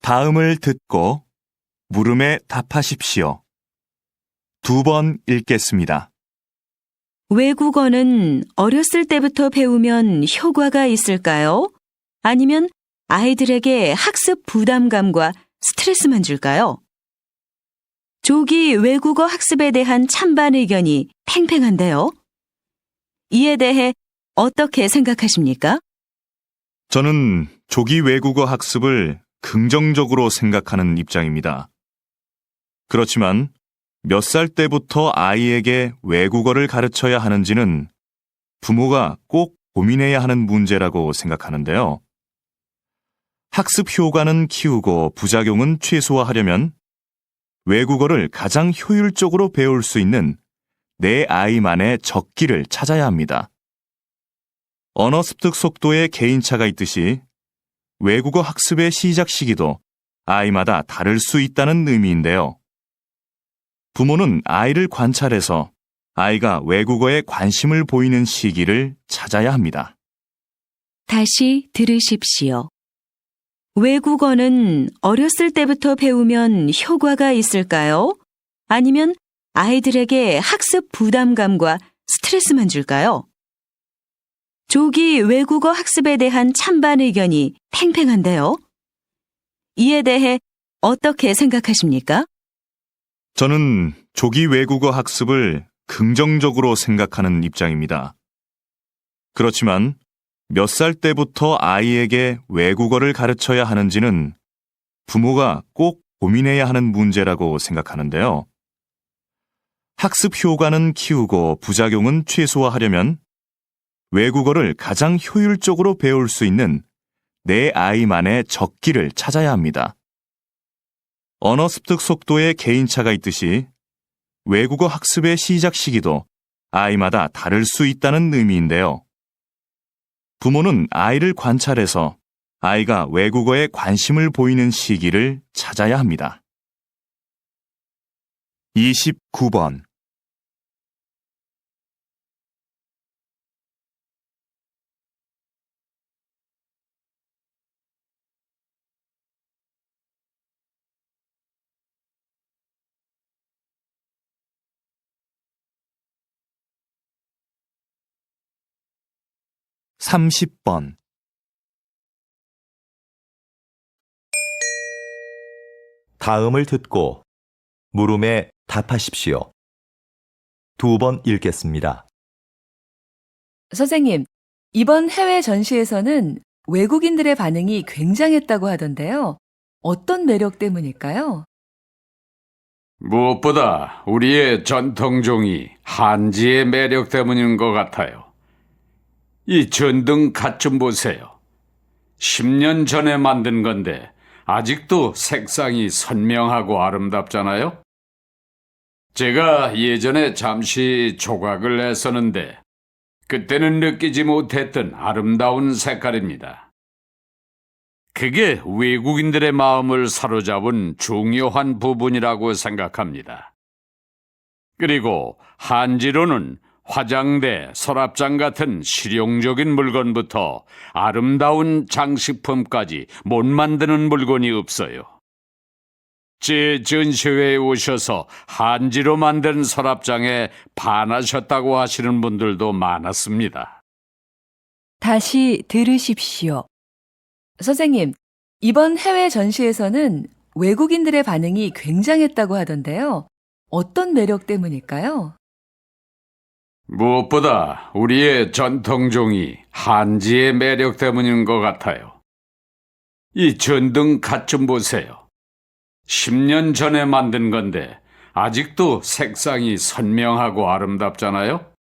다음을 듣고 물음에 답하십시오. 2번 읽겠습니다. 외국어는 어렸을 때부터 배우면 효과가 있을까요? 아니면 아이들에게 학습 부담감과 스트레스만 줄까요? 조기 외국어 학습에 대한 찬반 의견이 팽팽한데요. 이에 대해 어떻게 생각하십니까? 저는 조기 외국어 학습을 긍정적으로 생각하는 입장입니다. 그렇지만 몇 살 때부터 아이에게 외국어를 가르쳐야 하는지는 부모가 꼭 고민해야 하는 문제라고 생각하는데요. 학습 효과는 키우고 부작용은 최소화하려면 외국어를 가장 효율적으로 배울 수 있는 내 아이만의 적기를 찾아야 합니다. 언어 습득 속도에 개인차가 있듯이 외국어 학습의 시작 시기도 아이마다 다를 수 있다는 의미인데요. 부모는 아이를 관찰해서 아이가 외국어에 관심을 보이는 시기를 찾아야 합니다. 다시 들으십시오. 외국어는 어렸을 때부터 배우면 효과가 있을까요? 아니면 아이들에게 학습 부담감과 스트레스만 줄까요? 조기 외국어 학습에 대한 찬반 의견이 팽팽한데요. 이에 대해 어떻게 생각하십니까? 저는 조기 외국어 학습을 긍정적으로 생각하는 입장입니다. 그렇지만 몇 살 때부터 아이에게 외국어를 가르쳐야 하는지는 부모가 꼭 고민해야 하는 문제라고 생각하는데요. 학습 효과는 키우고 부작용은 최소화하려면 외국어를 가장 효율적으로 배울 수 있는 내 아이만의 적기를 찾아야 합니다. 언어 습득 속도에 개인차가 있듯이 외국어 학습의 시작 시기도 아이마다 다를 수 있다는 의미인데요. 부모는 아이를 관찰해서 아이가 외국어에 관심을 보이는 시기를 찾아야 합니다. 29번. (30번) 다음을 듣고 물음에 답하십시오. 2번 읽겠습니다. 선생님, 이번 해외 전시에서는 외국인들의 반응이 굉장했다고 하던데요. 어떤 매력 때문일까요? 무엇보다 우리의 전통종이 한지의 매력 때문인 것 같아요. 이 전등 갓 좀 보세요. 10년 전에 만든 건데 아직도 색상이 선명하고 아름답잖아요. 제가 예전에 잠시 조각을 했었는데 그때는 느끼지 못했던 아름다운 색깔입니다. 그게 외국인들의 마음을 사로잡은 중요한 부분이라고 생각합니다. 그리고 한지로는 화장대, 서랍장 같은 실용적인 물건부터 아름다운 장식품까지 못 만드는 물건이 없어요. 제 전시회에 오셔서 한지로 만든 서랍장에 반하셨다고 하시는 분들도 많았습니다. 다시 들으십시오. 선생님, 이번 해외 전시에서는 외국인들의 반응이 굉장했다고 하던데요. 어떤 매력 때문일까요? 무엇보다 우리의 전통종이 한지의 매력 때문인 것 같아요. 이 전등 갓 좀 보세요. 10년 전에 만든 건데 아직도 색상이 선명하고 아름답잖아요.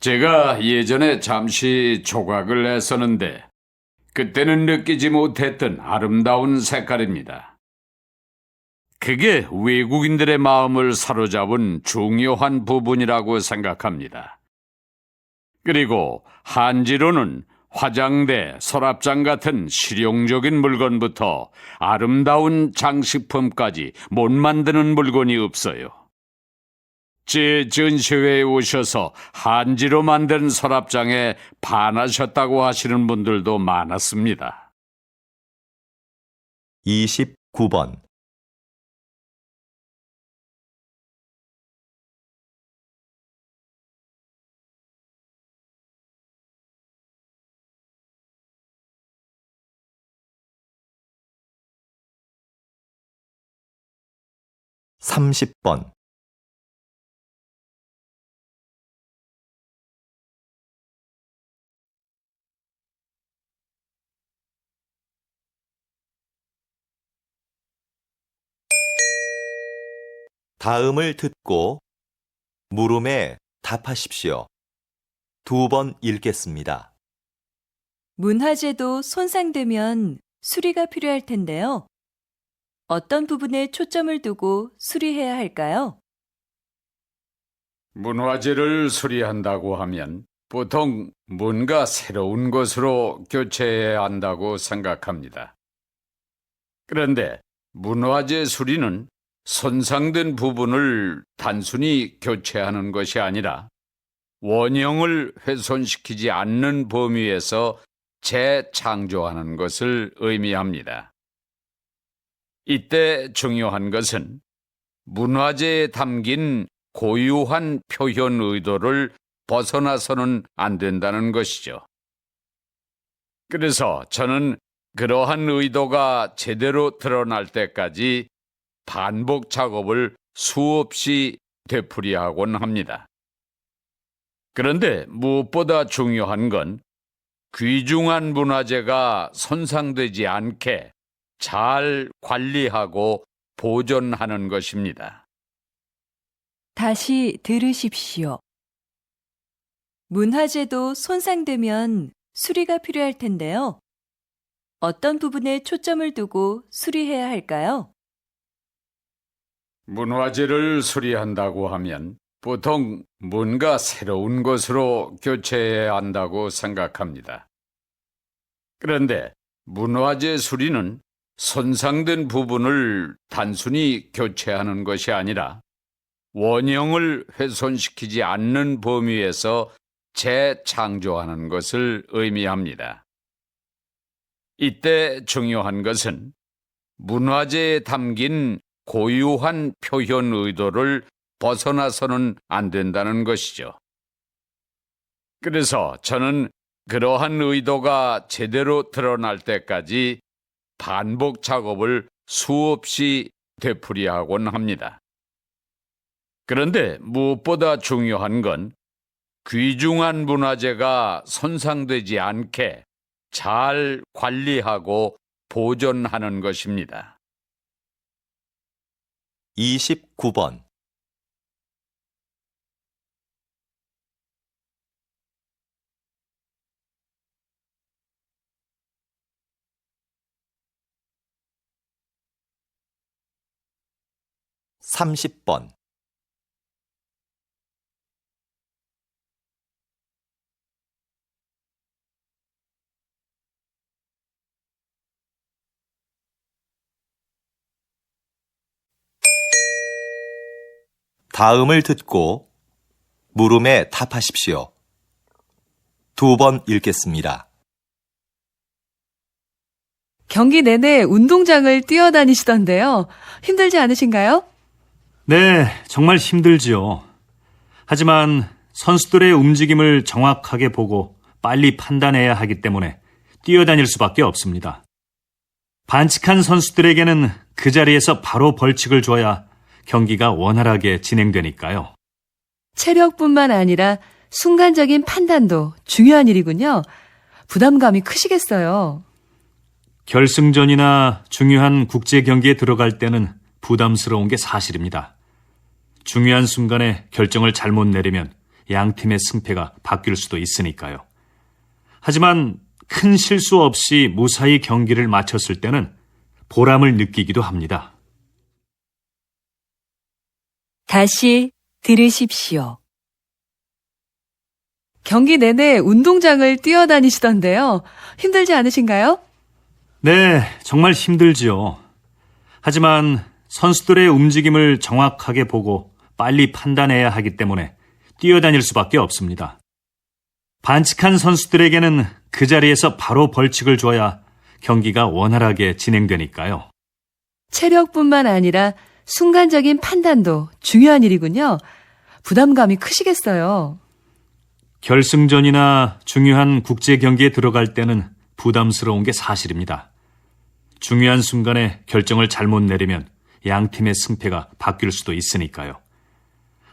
제가 예전에 잠시 조각을 했었는데 그때는 느끼지 못했던 아름다운 색깔입니다. 그게 외국인들의 마음을 사로잡은 중요한 부분이라고 생각합니다. 그리고 한지로는 화장대, 서랍장 같은 실용적인 물건부터 아름다운 장식품까지 못 만드는 물건이 없어요. 제 전시회에 오셔서 한지로 만든 서랍장에 반하셨다고 하시는 분들도 많았습니다. 29번. 삼십 번. 다음을 듣고 물음에 답하십시오. 2번 읽겠습니다. 문화재도 손상되면 수리가 필요할 텐데요. 어떤 부분에 초점을 두고 수리해야 할까요? 문화재를 수리한다고 하면 보통 뭔가 새로운 것으로 교체해야 한다고 생각합니다. 그런데 문화재 수리는 손상된 부분을 단순히 교체하는 것이 아니라 원형을 훼손시키지 않는 범위에서 재창조하는 것을 의미합니다. 이때 중요한 것은 문화재에 담긴 고유한 표현 의도를 벗어나서는 안 된다는 것이죠. 그래서 저는 그러한 의도가 제대로 드러날 때까지 반복 작업을 수없이 되풀이하곤 합니다. 그런데 무엇보다 중요한 건 귀중한 문화재가 손상되지 않게 잘 관리하고 보존하는 것입니다. 다시 들으십시오. 문화재도 손상되면 수리가 필요할 텐데요. 어떤 부분에 초점을 두고 수리해야 할까요? 문화재를 수리한다고 하면 보통 뭔가 새로운 것으로 교체해야 한다고 생각합니다. 그런데 문화재 수리는 손상된 부분을 단순히 교체하는 것이 아니라 원형을 훼손시키지 않는 범위에서 재창조하는 것을 의미합니다. 이때 중요한 것은 문화재에 담긴 고유한 표현 의도를 벗어나서는 안 된다는 것이죠. 그래서 저는 그러한 의도가 제대로 드러날 때까지 반복 작업을 수없이 되풀이하곤 합니다. 그런데 무엇보다 중요한 건 귀중한 문화재가 손상되지 않게 잘 관리하고 보존하는 것입니다. 29번. 삼십 번. 다음을 듣고 물음에 답하십시오. 2번 읽겠습니다. 경기 내내 운동장을 뛰어다니시던데요. 힘들지 않으신가요? 네, 정말 힘들지요. 하지만 선수들의 움직임을 정확하게 보고 빨리 판단해야 하기 때문에 뛰어다닐 수밖에 없습니다. 반칙한 선수들에게는 그 자리에서 바로 벌칙을 줘야 경기가 원활하게 진행되니까요. 체력뿐만 아니라 순간적인 판단도 중요한 일이군요. 부담감이 크시겠어요. 결승전이나 중요한 국제 경기에 들어갈 때는 부담스러운 게 사실입니다. 중요한 순간에 결정을 잘못 내리면 양 팀의 승패가 바뀔 수도 있으니까요. 하지만 큰 실수 없이 무사히 경기를 마쳤을 때는 보람을 느끼기도 합니다. 다시 들으십시오. 경기 내내 운동장을 뛰어다니시던데요. 힘들지 않으신가요? 네, 정말 힘들지요. 하지만 선수들의 움직임을 정확하게 보고 빨리 판단해야 하기 때문에 뛰어다닐 수밖에 없습니다. 반칙한 선수들에게는 그 자리에서 바로 벌칙을 줘야 경기가 원활하게 진행되니까요. 체력뿐만 아니라 순간적인 판단도 중요한 일이군요. 부담감이 크시겠어요. 결승전이나 중요한 국제 경기에 들어갈 때는 부담스러운 게 사실입니다. 중요한 순간에 결정을 잘못 내리면 양 팀의 승패가 바뀔 수도 있으니까요.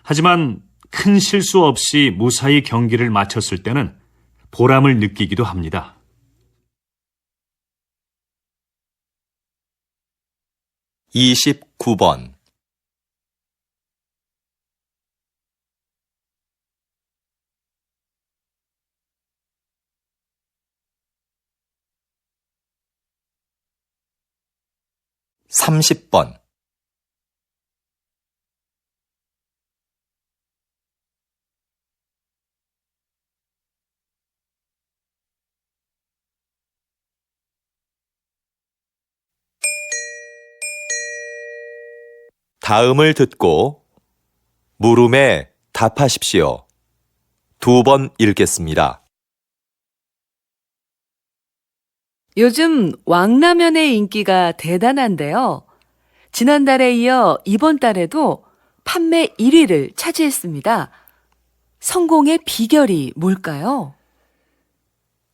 하지만 큰 실수 없이 무사히 경기를 마쳤을 때는 보람을 느끼기도 합니다. 29번. (30번) 다음을 듣고 물음에 답하십시오. 2번 읽겠습니다. 요즘 왕라면의 인기가 대단한데요. 지난달에 이어 이번 달에도 판매 1위를 차지했습니다. 성공의 비결이 뭘까요?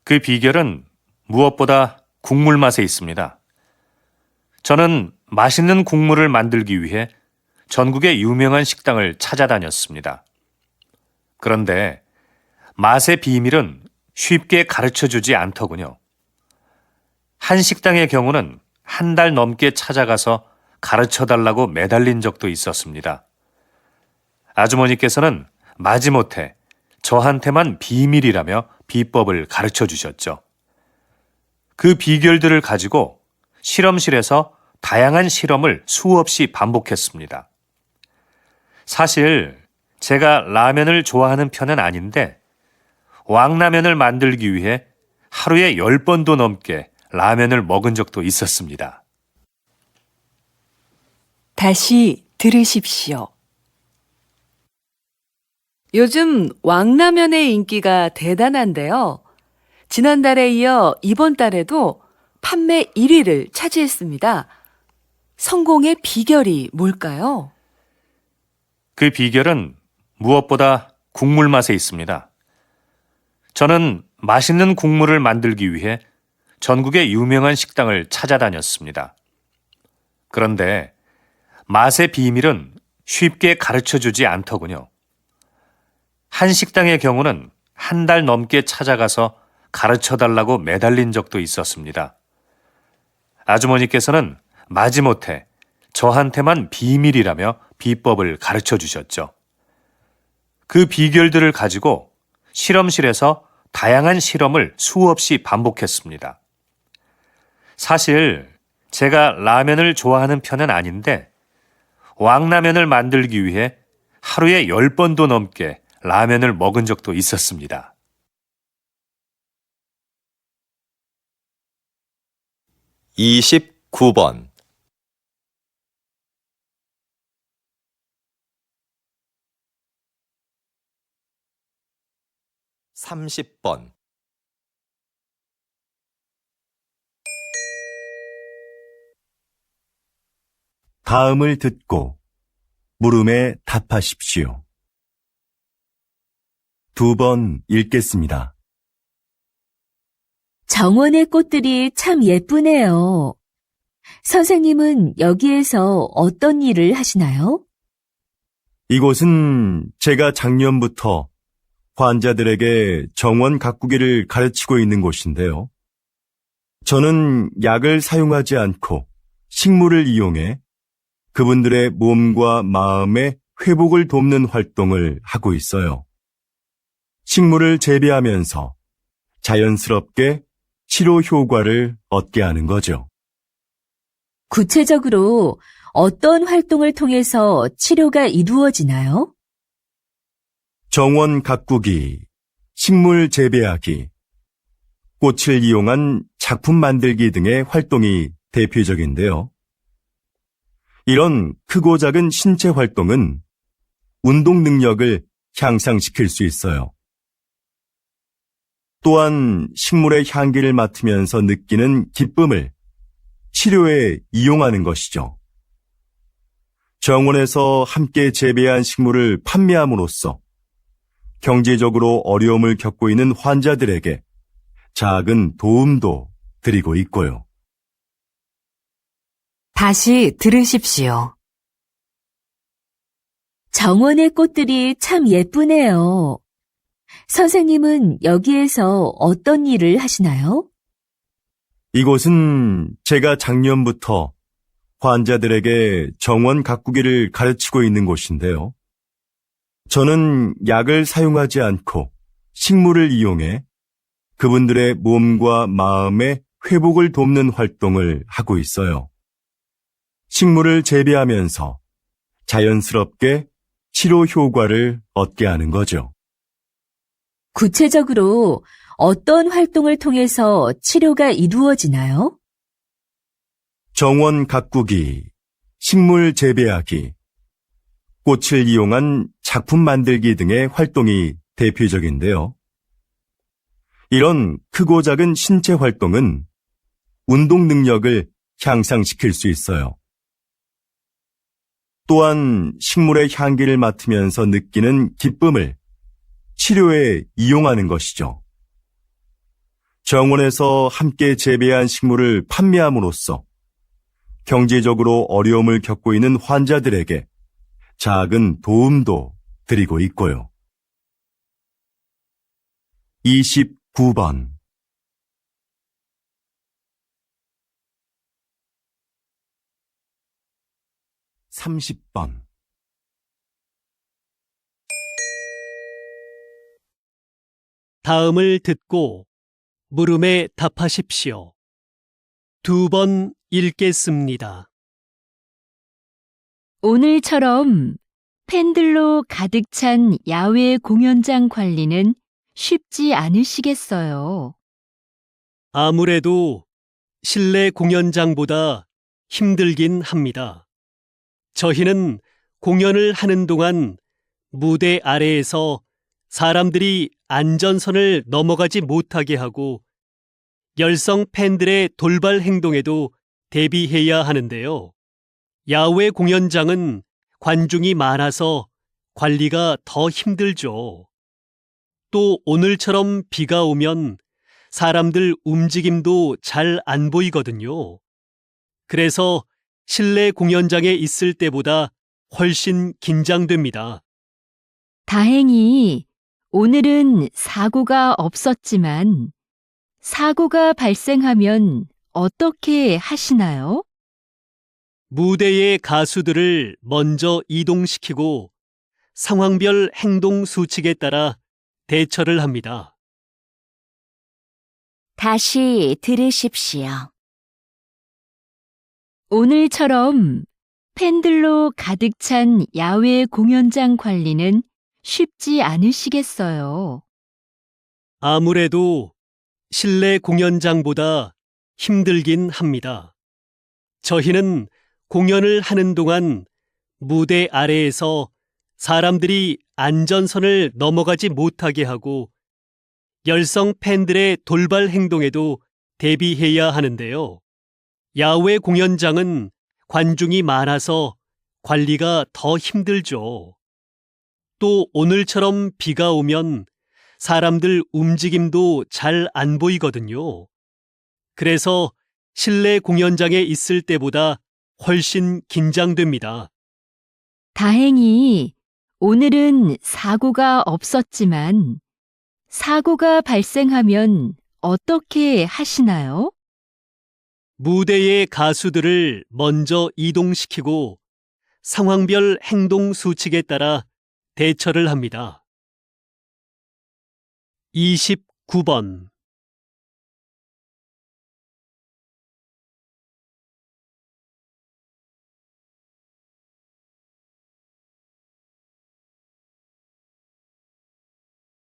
그 비결은 무엇보다 국물 맛에 있습니다. 저는 맛있는 국물을 만들기 위해 전국의 유명한 식당을 찾아다녔습니다. 그런데 맛의 비밀은 쉽게 가르쳐주지 않더군요. 한 식당의 경우는 한 달 넘게 찾아가서 가르쳐달라고 매달린 적도 있었습니다. 아주머니께서는 마지못해 저한테만 비밀이라며 비법을 가르쳐 주셨죠. 그 비결들을 가지고 실험실에서 다양한 실험을 수없이 반복했습니다. 사실 제가 라면을 좋아하는 편은 아닌데 왕라면을 만들기 위해 하루에 10번도 넘게 라면을 먹은 적도 있었습니다. 다시 들으십시오. 요즘 왕라면의 인기가 대단한데요. 지난달에 이어 이번 달에도 판매 1위를 차지했습니다. 성공의 비결이 뭘까요? 그 비결은 무엇보다 국물 맛에 있습니다. 저는 맛있는 국물을 만들기 위해 전국의 유명한 식당을 찾아다녔습니다. 그런데 맛의 비밀은 쉽게 가르쳐주지 않더군요. 한 식당의 경우는 한 달 넘게 찾아가서 가르쳐달라고 매달린 적도 있었습니다. 아주머니께서는 마지못해 저한테만 비밀이라며 비법을 가르쳐 주셨죠. 그 비결들을 가지고 실험실에서 다양한 실험을 수없이 반복했습니다. 사실 제가 라면을 좋아하는 편은 아닌데 왕라면을 만들기 위해 하루에 10번도 넘게 라면을 먹은 적도 있었습니다. 29번. (30번) 다음을 듣고 물음에 답하십시오. 2번 읽겠습니다. 정원의 꽃들이 참 예쁘네요. 선생님은 여기에서 어떤 일을 하시나요? 이곳은 제가 작년부터 환자들에게 정원 가꾸기를 가르치고 있는 곳인데요. 저는 약을 사용하지 않고 식물을 이용해 그분들의 몸과 마음의 회복을 돕는 활동을 하고 있어요. 식물을 재배하면서 자연스럽게 치료 효과를 얻게 하는 거죠. 구체적으로 어떤 활동을 통해서 치료가 이루어지나요? 정원 가꾸기, 식물 재배하기, 꽃을 이용한 작품 만들기 등의 활동이 대표적인데요. 이런 크고 작은 신체 활동은 운동 능력을 향상시킬 수 있어요. 또한 식물의 향기를 맡으면서 느끼는 기쁨을 치료에 이용하는 것이죠. 정원에서 함께 재배한 식물을 판매함으로써 경제적으로 어려움을 겪고 있는 환자들에게 작은 도움도 드리고 있고요. 다시 들으십시오. 정원의 꽃들이 참 예쁘네요. 선생님은 여기에서 어떤 일을 하시나요? 이곳은 제가 작년부터 환자들에게 정원 가꾸기를 가르치고 있는 곳인데요. 저는 약을 사용하지 않고 식물을 이용해 그분들의 몸과 마음의 회복을 돕는 활동을 하고 있어요. 식물을 재배하면서 자연스럽게 치료 효과를 얻게 하는 거죠. 구체적으로 어떤 활동을 통해서 치료가 이루어지나요? 정원 가꾸기, 식물 재배하기, 꽃을 이용한 작품 만들기 등의 활동이 대표적인데요. 이런 크고 작은 신체 활동은 운동 능력을 향상시킬 수 있어요. 또한 식물의 향기를 맡으면서 느끼는 기쁨을 치료에 이용하는 것이죠. 정원에서 함께 재배한 식물을 판매함으로써 경제적으로 어려움을 겪고 있는 환자들에게 작은 도움도 드리고 있고요. 29번 30번 다음을 듣고 물음에 답하십시오. 2번 읽겠습니다. 오늘처럼 팬들로 가득 찬 야외 공연장 관리는 쉽지 않으시겠어요. 아무래도 실내 공연장보다 힘들긴 합니다. 저희는 공연을 하는 동안 무대 아래에서 사람들이 안전선을 넘어가지 못하게 하고 열성 팬들의 돌발 행동에도 대비해야 하는데요. 야외 공연장은 관중이 많아서 관리가 더 힘들죠. 또 오늘처럼 비가 오면 사람들 움직임도 잘 안 보이거든요. 그래서 실내 공연장에 있을 때보다 훨씬 긴장됩니다. 다행히 오늘은 사고가 없었지만 사고가 발생하면 어떻게 하시나요? 무대의 가수들을 먼저 이동시키고 상황별 행동 수칙에 따라 대처를 합니다. 다시 들으십시오. 오늘처럼 팬들로 가득 찬 야외 공연장 관리는 쉽지 않으시겠어요. 아무래도 실내 공연장보다 힘들긴 합니다. 저희는 공연을 하는 동안 무대 아래에서 사람들이 안전선을 넘어가지 못하게 하고 열성 팬들의 돌발 행동에도 대비해야 하는데요. 야외 공연장은 관중이 많아서 관리가 더 힘들죠. 또 오늘처럼 비가 오면 사람들 움직임도 잘 안 보이거든요. 그래서 실내 공연장에 있을 때보다 훨씬 긴장됩니다. 다행히 오늘은 사고가 없었지만 사고가 발생하면 어떻게 하시나요? 무대의 가수들을 먼저 이동시키고 상황별 행동 수칙에 따라 대처를 합니다. 29번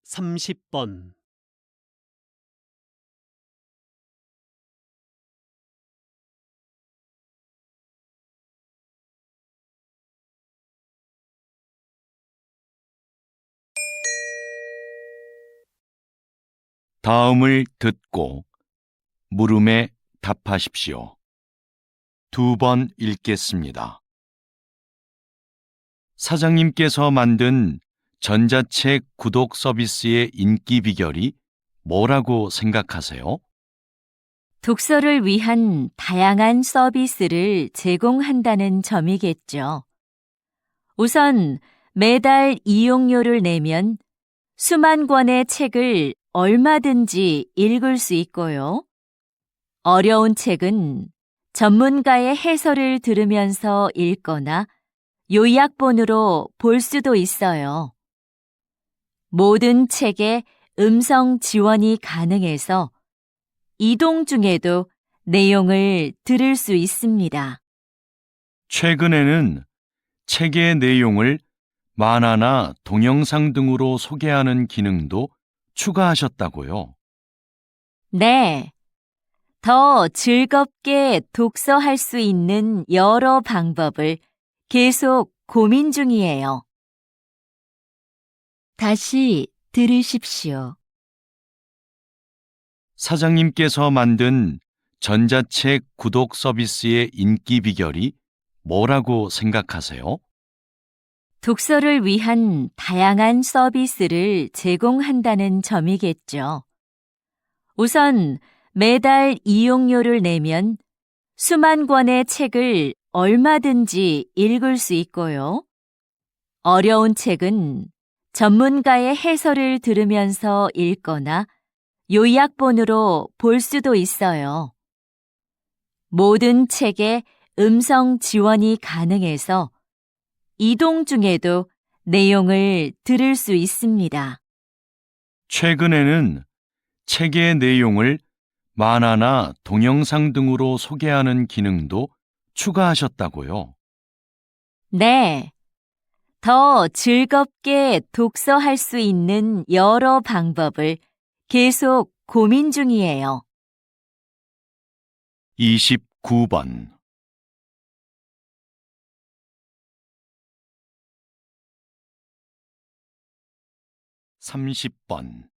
30번 '다음을 듣고 물음에 답하십시오. 2번 읽겠습니다. 사장님께서 만든 전자책 구독 서비스의 인기 비결이 뭐라고 생각하세요? 독서를 위한 다양한 서비스를 제공한다는 점이겠죠. 우선 매달 이용료를 내면 수만 권의 책을 얼마든지 읽을 수 있고요. 어려운 책은 전문가의 해설을 들으면서 읽거나 요약본으로 볼 수도 있어요. 모든 책에 음성 지원이 가능해서 이동 중에도 내용을 들을 수 있습니다. 최근에는 책의 내용을 만화나 동영상 등으로 소개하는 기능도 추가하셨다고요. 네. 더 즐겁게 독서할 수 있는 여러 방법을 계속 고민 중이에요. 다시 들으십시오. 사장님께서 만든 전자책 구독 서비스의 인기 비결이 뭐라고 생각하세요? 독서를 위한 다양한 서비스를 제공한다는 점이겠죠. 우선 매달 이용료를 내면 수만 권의 책을 얼마든지 읽을 수 있고요. 어려운 책은 전문가의 해설을 들으면서 읽거나 요약본으로 볼 수도 있어요. 모든 책에 음성 지원이 가능해서 이동 중에도 내용을 들을 수 있습니다. 최근에는 책의 내용을 만화나 동영상 등으로 소개하는 기능도 추가하셨다고요. 네. 더 즐겁게 독서할 수 있는 여러 방법을 계속 고민 중이에요. 29번 30번